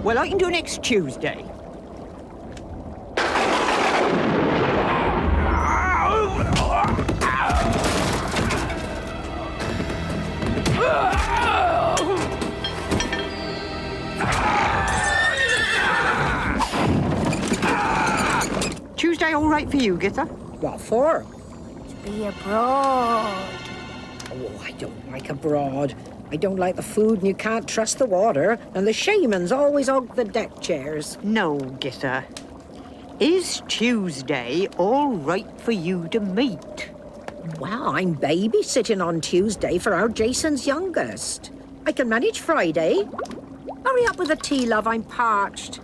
Well, I can do next Tuesday. Tuesday all right for you, Gither? What for? To be abroad. Oh, I don't like abroad. I don't like the food and you can't trust the water. And the shamans always hug the deck chairs. No, Gither. Is Tuesday all right for you to meet? Well, I'm babysitting on Tuesday for our Jason's youngest. I can manage Friday. Hurry up with the tea, love. I'm parched.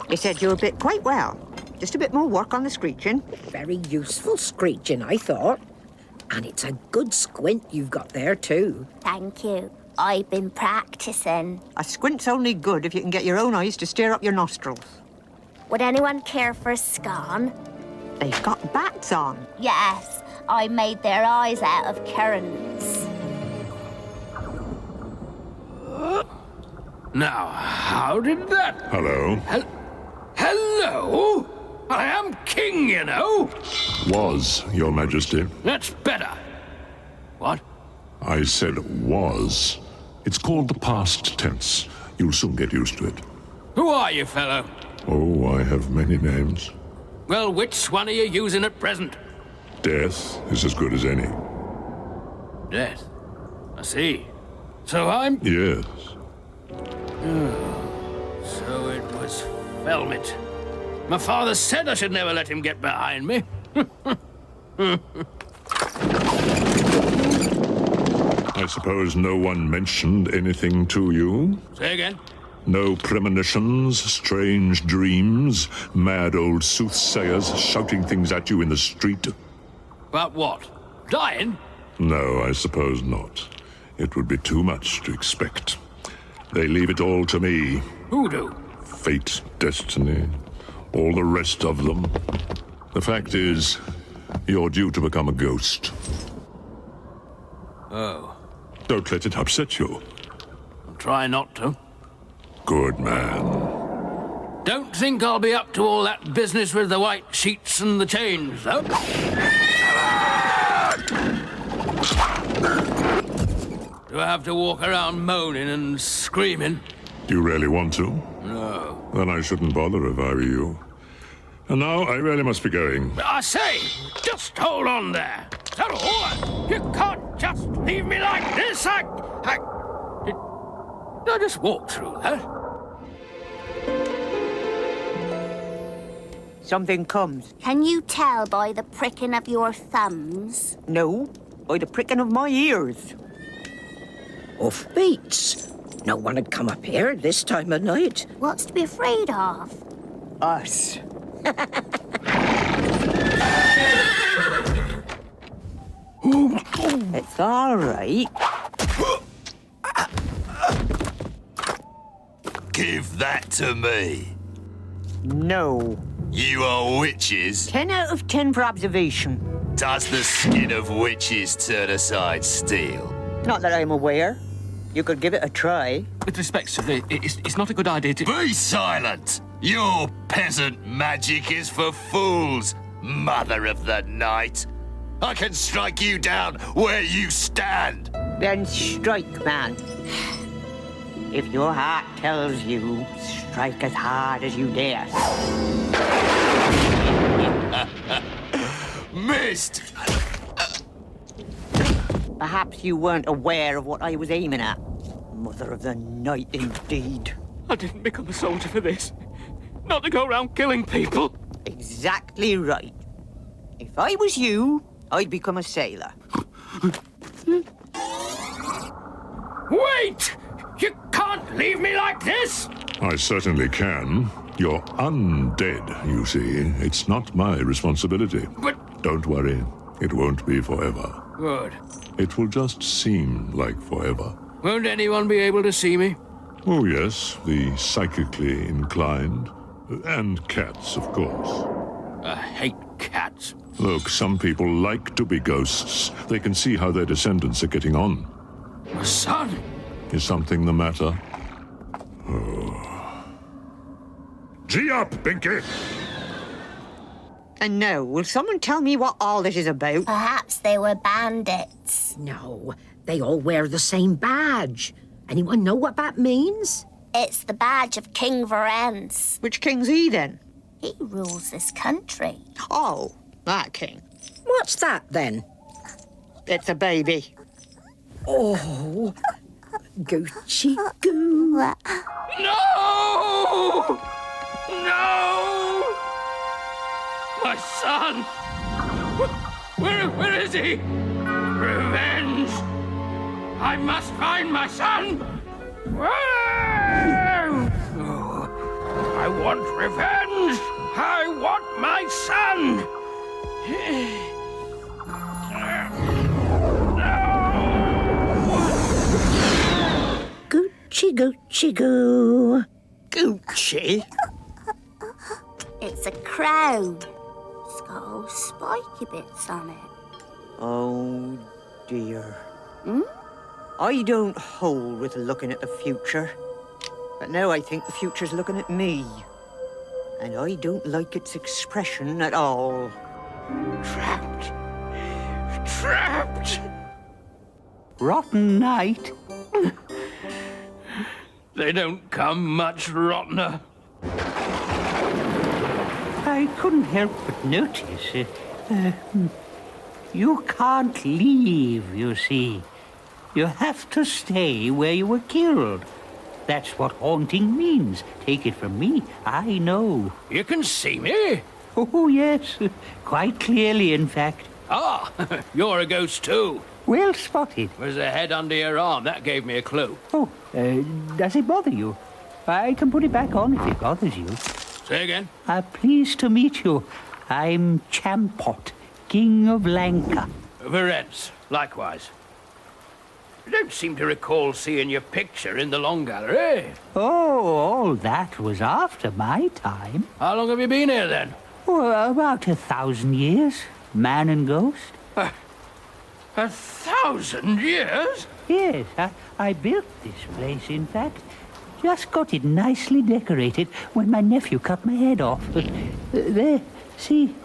They said you're a bit quite well. Just a bit more work on the screeching. Very useful screeching, I thought. And it's a good squint you've got there, too. Thank you. I've been practicing. A squint's only good if you can get your own eyes to stare up your nostrils. Would anyone care for a scone? They've got bats on. Yes, I made their eyes out of currants. Now, how did that... Hello. Hello? I am king, you know. Was, Your Majesty. That's better. What? I said was. It's called the past tense. You'll soon get used to it. Who are you, fellow? Oh, I have many names. Well, which one are you using at present? Death is as good as any. Death. I see. So I'm... Yes. So it was Felmet. My father said I should never let him get behind me. I suppose no one mentioned anything to you? Say again? No premonitions, strange dreams, mad old soothsayers shouting things at you in the street? About what? Dying? No, I suppose not. It would be too much to expect. They leave it all to me. Who do? Fate, destiny, all the rest of them. The fact is, you're due to become a ghost. Oh. Don't let it upset you. I'll try not to. Good man. Don't think I'll be up to all that business with the white sheets and the chains, though. Do I have to walk around moaning and screaming? Do you really want to? No. Then I shouldn't bother if I were you. And now I really must be going. I say, just hold on there. Hello, you can't just leave me like this. Did I just walk through that? Something comes. Can you tell by the pricking of your thumbs? No, by the pricking of my ears. Off beats. No one had come up here this time of night. What's to be afraid of? Us. It's all right. Give that to me. No. You are witches. 10 out of 10 for observation. Does the skin of witches turn aside steel? Not that I'm aware. You could give it a try. With respect, sir, it's not a good idea to... Be silent! Your peasant magic is for fools, mother of the night. I can strike you down where you stand. Then strike, man. If your heart tells you, strike as hard as you dare. Missed! Perhaps you weren't aware of what I was aiming at. Mother of the night, indeed. I didn't become a soldier for this. Not to go around killing people. Exactly right. If I was you, I'd become a sailor. Wait! You can't leave me like this! I certainly can. You're undead, you see. It's not my responsibility. But... Don't worry. It won't be forever. Good. It will just seem like forever. Won't anyone be able to see me? Oh, yes, the psychically inclined. And cats, of course. I hate cats. Look, some people like to be ghosts. They can see how their descendants are getting on. My son? Is something the matter? Gee up, Binky! And now, will someone tell me what all this is about? Perhaps they were bandits. No, they all wear the same badge. Anyone know what that means? It's the badge of King Varens. Which king's he, then? He rules this country. Oh, that king. What's that, then? It's a baby. Oh, Goochie Goo. No! No! My son! Where is he? Revenge! I must find my son! I want revenge! I want my son! Goochie Goochie Goo. Gucci? It's a crown. It's got all spiky bits on it. Oh, dear. I don't hold with looking at the future. But now I think the future's looking at me. And I don't like its expression at all. Trapped! Trapped! Rotten night. They don't come much rottener. I couldn't help but notice. You can't leave, you see. You have to stay where you were killed. That's what haunting means. Take it from me. I know. You can see me? Oh, yes. Quite clearly, in fact. Ah, you're a ghost too. Well spotted. There's a head under your arm. That gave me a clue. Oh, does it bother you? I can put it back on if it bothers you. Say again? Pleased to meet you. I'm Champot, King of Lanka. Varens, likewise. I don't seem to recall seeing your picture in the Long Gallery. Oh, all that was after my time. How long have you been here, then? Oh, about 1,000 years. Man and ghost. 1,000 years? Yes, I built this place, in fact. Just got it nicely decorated when my nephew cut my head off. There, see?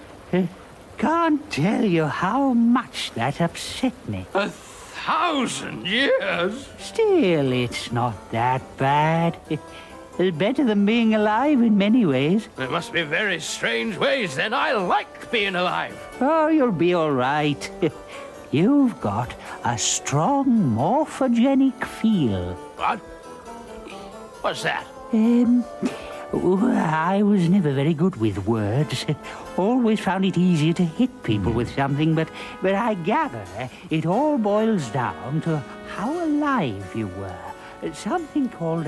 Can't tell you how much that upset me. 1,000 years? Still, it's not that bad. It's better than being alive in many ways. There must be very strange ways, then. I like being alive. Oh, you'll be all right. You've got a strong morphogenic feel. What? What's that? I was never very good with words. Always found it easier to hit people with something, but I gather it all boils down to how alive you were. Something called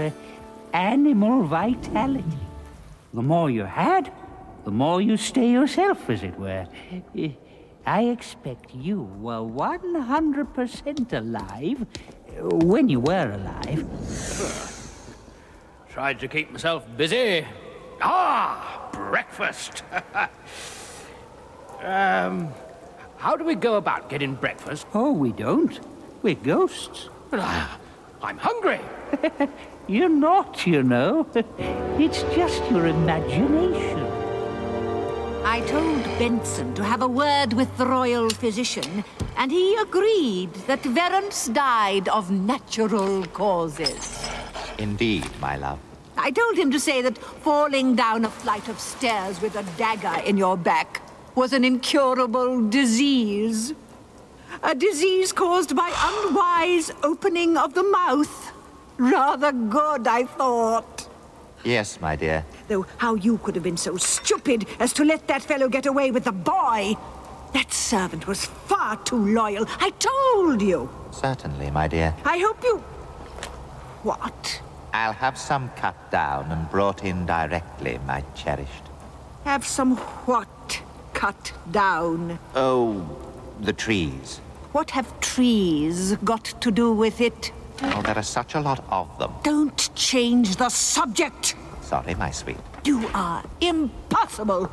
animal vitality. The more you had, the more you stay yourself, as it were. I expect you were 100% alive when you were alive. Tried to keep myself busy. Ah, breakfast. How do we go about getting breakfast? Oh, we don't. We're ghosts. But I'm hungry. You're not, you know. It's just your imagination. I told Benson to have a word with the royal physician, and he agreed that Verence died of natural causes. Indeed, my love. I told him to say that falling down a flight of stairs with a dagger in your back was an incurable disease. A disease caused by unwise opening of the mouth. Rather good, I thought. Yes, my dear. Though how you could have been so stupid as to let that fellow get away with the boy. That servant was far too loyal. I told you. Certainly, my dear. I hope you... What? I'll have some cut down and brought in directly, my cherished. Have some what cut down? Oh, the trees. What have trees got to do with it? Oh, there are such a lot of them. Don't change the subject. Sorry, my sweet. You are impossible.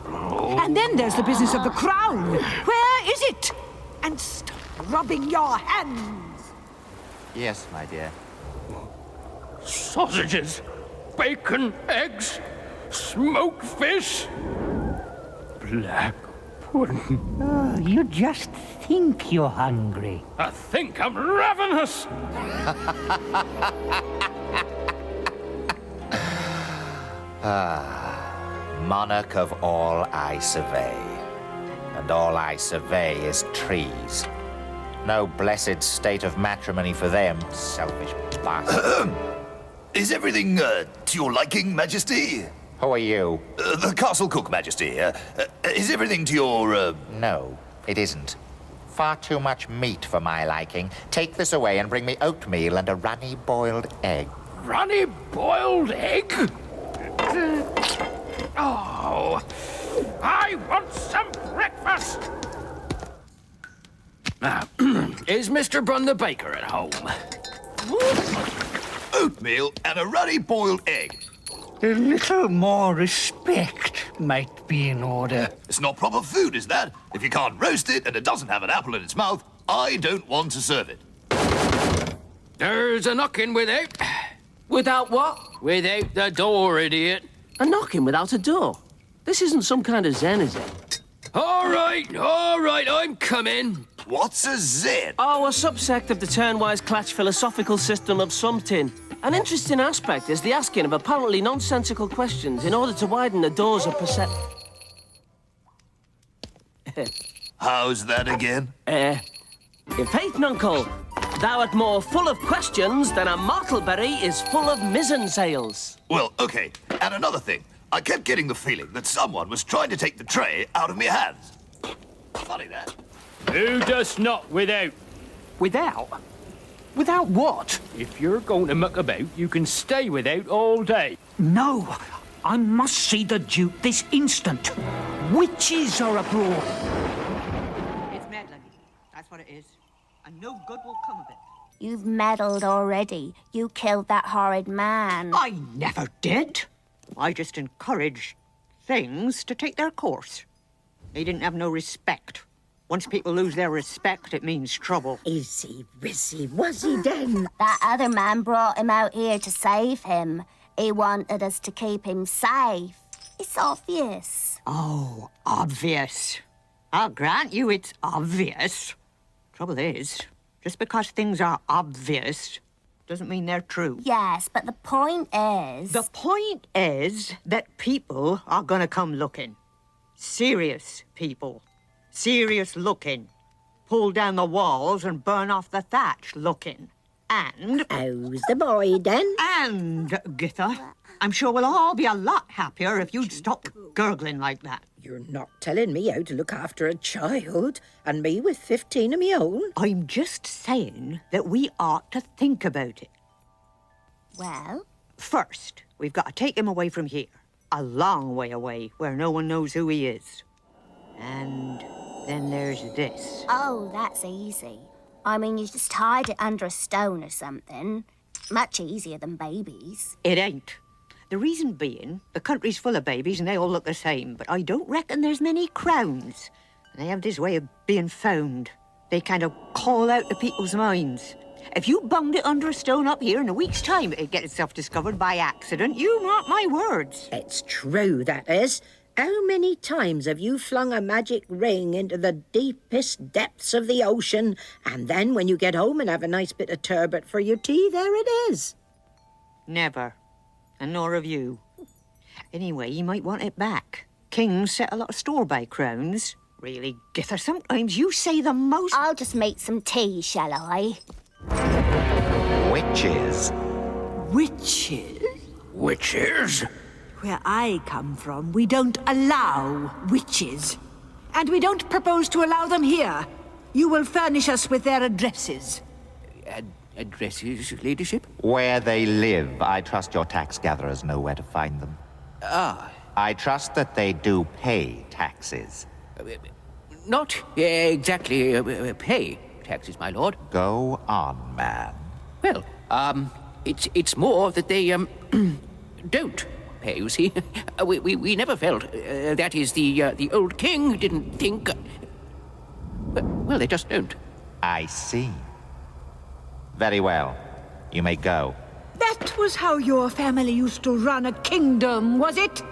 And then there's the business of the crown. Where is it? And stop rubbing your hands. Yes, my dear. sausages, bacon, eggs, smoked fish, black pudding. Oh, you just think you're hungry. I think I'm ravenous. Monarch of all I survey, and all I survey is trees. No blessed state of matrimony for them, selfish bastards. Is everything to your liking, Majesty? Who are you? The castle cook, Majesty. Is everything to your, No, it isn't. Far too much meat for my liking. Take this away and bring me oatmeal and a runny boiled egg. Runny boiled egg? Oh, I want some breakfast. Is Mr. Brun the baker at home? oatmeal and a runny boiled egg? A little more respect might be in order. It's not proper food, is that? If you can't roast it and it doesn't have an apple in its mouth, I don't want to serve it. There's a knocking without. Without what? Without the door, idiot. A knocking without a door? This isn't some kind of zen, is it? All right, I'm coming. What's a zen? Oh, a subsect of the Turnwise Clatch philosophical system of something. An interesting aspect is the asking of apparently nonsensical questions in order to widen the doors of perception. How's that again? In faith, nuncle, thou art more full of questions than a myrtleberry is full of mizzen sails. Well, okay. And another thing. I kept getting the feeling that someone was trying to take the tray out of my hands. Funny that. Who does not without? Without? Without what? If you're going to muck about, you can stay without all day. No, I must see the Duke this instant. Witches are abroad. It's meddling. That's what it is. And no good will come of it. You've meddled already. You killed that horrid man. I never did. I just encouraged things to take their course. He didn't have no respect. Once people lose their respect, it means trouble. Is he, was he then? That other man brought him out here to save him. He wanted us to keep him safe. It's obvious. Oh, obvious. I'll grant you it's obvious. Trouble is, just because things are obvious doesn't mean they're true. Yes, but the point is... The point is that people are gonna come looking. Serious people. Serious looking. Pull down the walls and burn off the thatch looking. And... How's the boy, then? And, Githa, I'm sure we'll all be a lot happier if you'd stop gurgling like that. You're not telling me how to look after a child, and me with 15 of my own? I'm just saying that we ought to think about it. Well? First, we've got to take him away from here. A long way away, where no one knows who he is. And then there's this. Oh, that's easy. I mean, you just hide it under a stone or something. Much easier than babies. It ain't. The reason being, the country's full of babies and they all look the same, but I don't reckon there's many crowns. They have this way of being found. They kind of call out to people's minds. If you bunged it under a stone up here in a week's time, it'd get itself discovered by accident. You mark my words. It's true, that is. How many times have you flung a magic ring into the deepest depths of the ocean, and then when you get home and have a nice bit of turbot for your tea, there it is? Never. And nor have you. Anyway, you might want it back. Kings set a lot of store by crowns. Really, Githa, sometimes you say the most... I'll just make some tea, shall I? Witches. Witches? Witches? Where I come from, we don't allow witches. And we don't propose to allow them here. You will furnish us with their addresses. Addresses, ladyship? Where they live, I trust your tax gatherers know where to find them. Ah. I trust that they do pay taxes. Not exactly pay taxes, my lord. Go on, man. Well, it's more that they, don't pay, you see. We never felt, that is, the old king didn't think... Well, they just don't. I see. Very well. You may go. That was how your family used to run a kingdom, was it?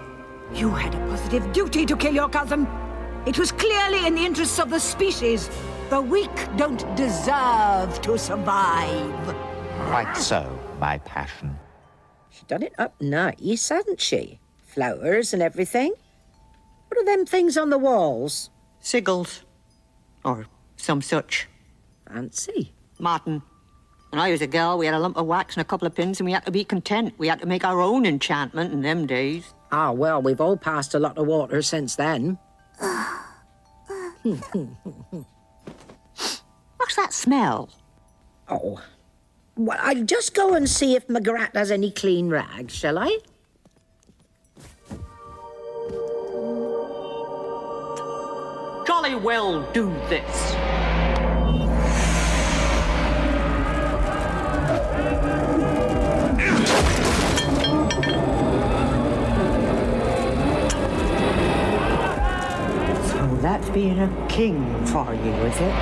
You had a positive duty to kill your cousin. It was clearly in the interests of the species. The weak don't deserve to survive. Quite so, my passion. She's done it up nice, hasn't she? Flowers and everything. What are them things on the walls? Sigils. Or some such. Fancy. Martin. When I was a girl, we had a lump of wax and a couple of pins, and we had to be content. We had to make our own enchantment in them days. Ah, well, we've all passed a lot of water since then. What's that smell? Oh. Well, I'll just go and see if McGrath has any clean rags, shall I? Jolly well do this. So that's being a king for you, is it?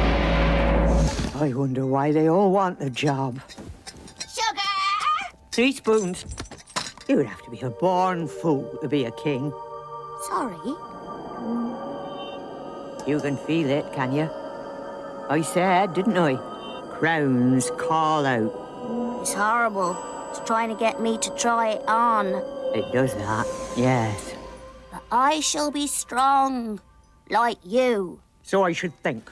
I wonder why they all want the job. Sugar! 3 spoons. You would have to be a born fool to be a king. Sorry. You can feel it, can you? I said, didn't I? Crowns call out. It's horrible. It's trying to get me to try it on. It does that, yes. But I shall be strong, like you. So I should think.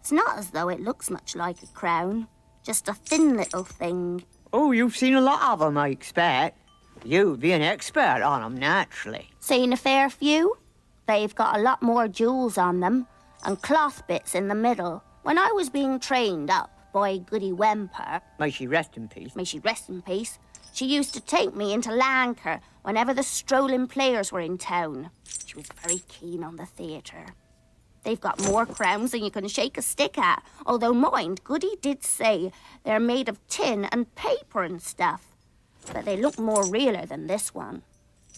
It's not as though it looks much like a crown. Just a thin little thing. Oh, you've seen a lot of them, I expect. You'd be an expert on them, naturally. Seen a fair few? They've got a lot more jewels on them, and cloth bits in the middle. When I was being trained up by Goody Wemper... May she rest in peace. May she rest in peace. She used to take me into Lanker whenever the strolling players were in town. She was very keen on the theatre. They've got more crowns than you can shake a stick at. Although, mind, Goody did say they're made of tin and paper and stuff. But they look more realer than this one.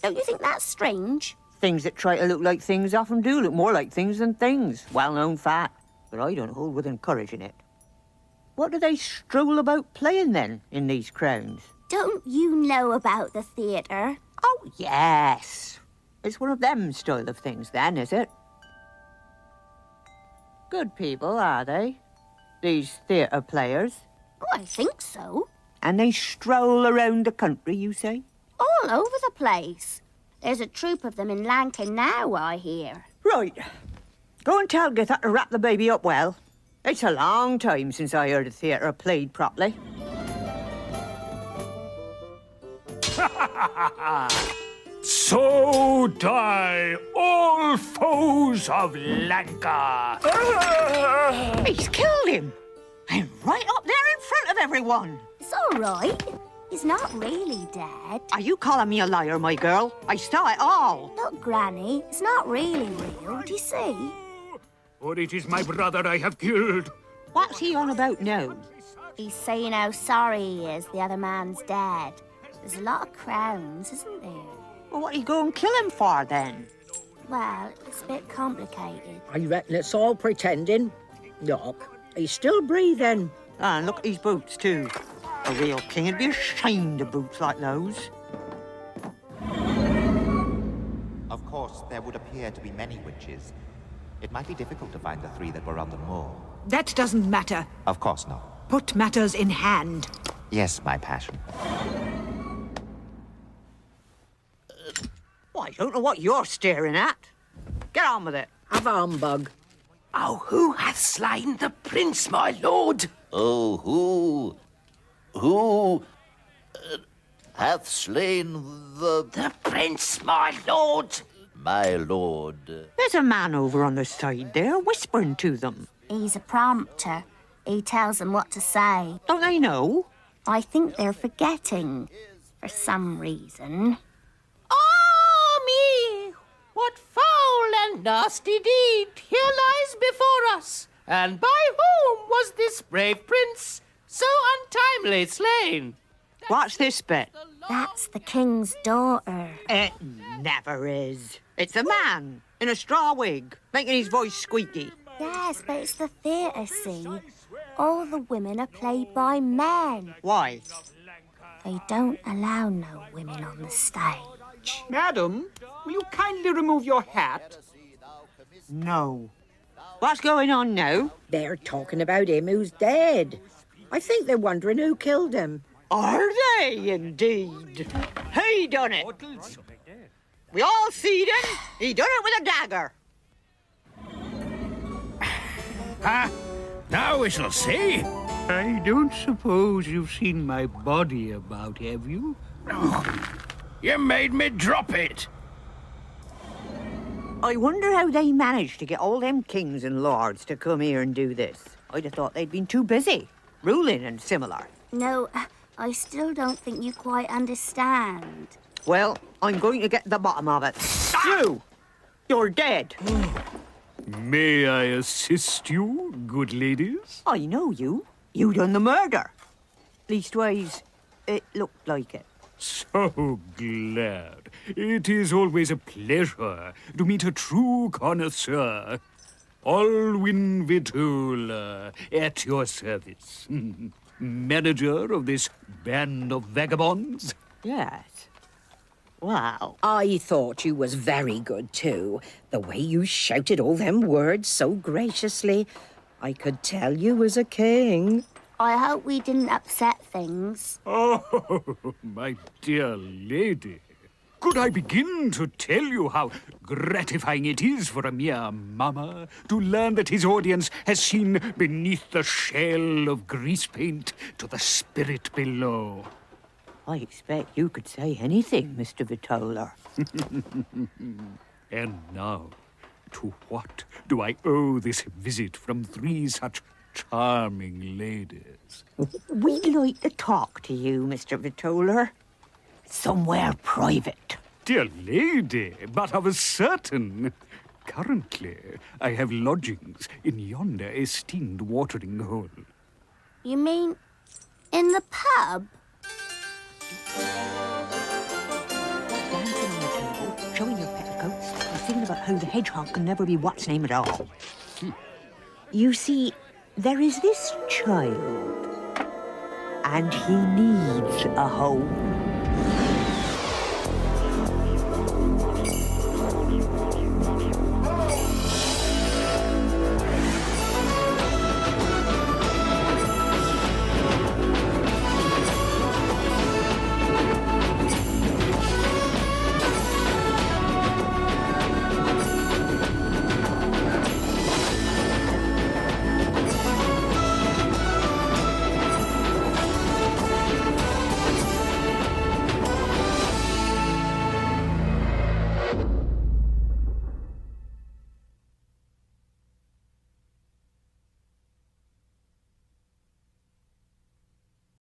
Don't you think that's strange? Things that try to look like things often do look more like things than things. Well-known fact. But I don't hold with encouraging it. What do they stroll about playing, then, in these crowns? Don't you know about the theatre? Oh, yes. It's one of them style of things, then, is it? Good people, are they? These theatre players. Oh, I think so. And they stroll around the country, you say? All over the place. There's a troop of them in Lanka now, I hear. Right. Go and tell Githa to wrap the baby up well. It's a long time since I heard a theatre played properly. So die all foes of Lanka. He's killed him. And right up there in front of everyone. It's all right. He's not really dead. Are you calling me a liar, my girl? I saw it all. Look, Granny, it's not really real, do you see? For it is my brother I have killed. What's he on about now? He's saying how sorry he is the other man's dead. There's a lot of crowns, isn't there? Well, what are you going to kill him for, then? Well, it's a bit complicated. I reckon it's all pretending. Look, he's still breathing. Ah, and look at these boots, too. A real king would be ashamed of boots like those. Of course, there would appear to be many witches. It might be difficult to find the 3 that were on the moor. That doesn't matter. Of course not. Put matters in hand. Yes, my passion. Well, I don't know what you're staring at. Get on with it. Have a humbug. Oh, who hath slain the prince, my lord? Oh, who hath slain The prince, my lord. my lord? There's a man over on the side there whispering to them. He's a prompter. He tells them what to say. Don't they know? I think they're forgetting, for some reason. Ah, me! What foul and nasty deed here lies before us? And by whom was this brave prince so untimely slain? What's this bit? That's the king's daughter. It never is. It's a man in a straw wig, making his voice squeaky. Yes, but it's the theatre, see? All the women are played by men. Why? They don't allow no women on the stage. Madam, will you kindly remove your hat? No. What's going on now? They're talking about him who's dead. I think they're wondering who killed him. Are they indeed? He done it. We all seed him. He done it with a dagger. Ah, now we shall see. I don't suppose you've seen my body about, have you? You made me drop it. I wonder how they managed to get all them kings and lords to come here and do this. I'd have thought they'd been too busy, ruling and similar. No, I still don't think you quite understand. Well, I'm going to get the bottom of it. You're dead. May I assist you, good ladies? I know you. You done the murder. Leastways, it looked like it. So glad. It is always a pleasure to meet a true connoisseur. Alwyn Vitola, at your service. Manager of this band of vagabonds. Yes. Wow. I thought you was very good, too. The way you shouted all them words so graciously. I could tell you was a king. I hope we didn't upset things. Oh, my dear lady. Could I begin to tell you how gratifying it is for a mere mama to learn that his audience has seen beneath the shell of grease paint to the spirit below? I expect you could say anything, Mr. Vitola. And now, to what do I owe this visit from three such charming ladies? We'd like to talk to you, Mr. Vitola. Somewhere private. Dear lady, but of a certain. Currently, I have lodgings in yonder esteemed watering hole. You mean in the pub? Dancing on the table, showing your petticoats, and singing about how the hedgehog can never be what's name at all. You see, there is this child, and he needs a home.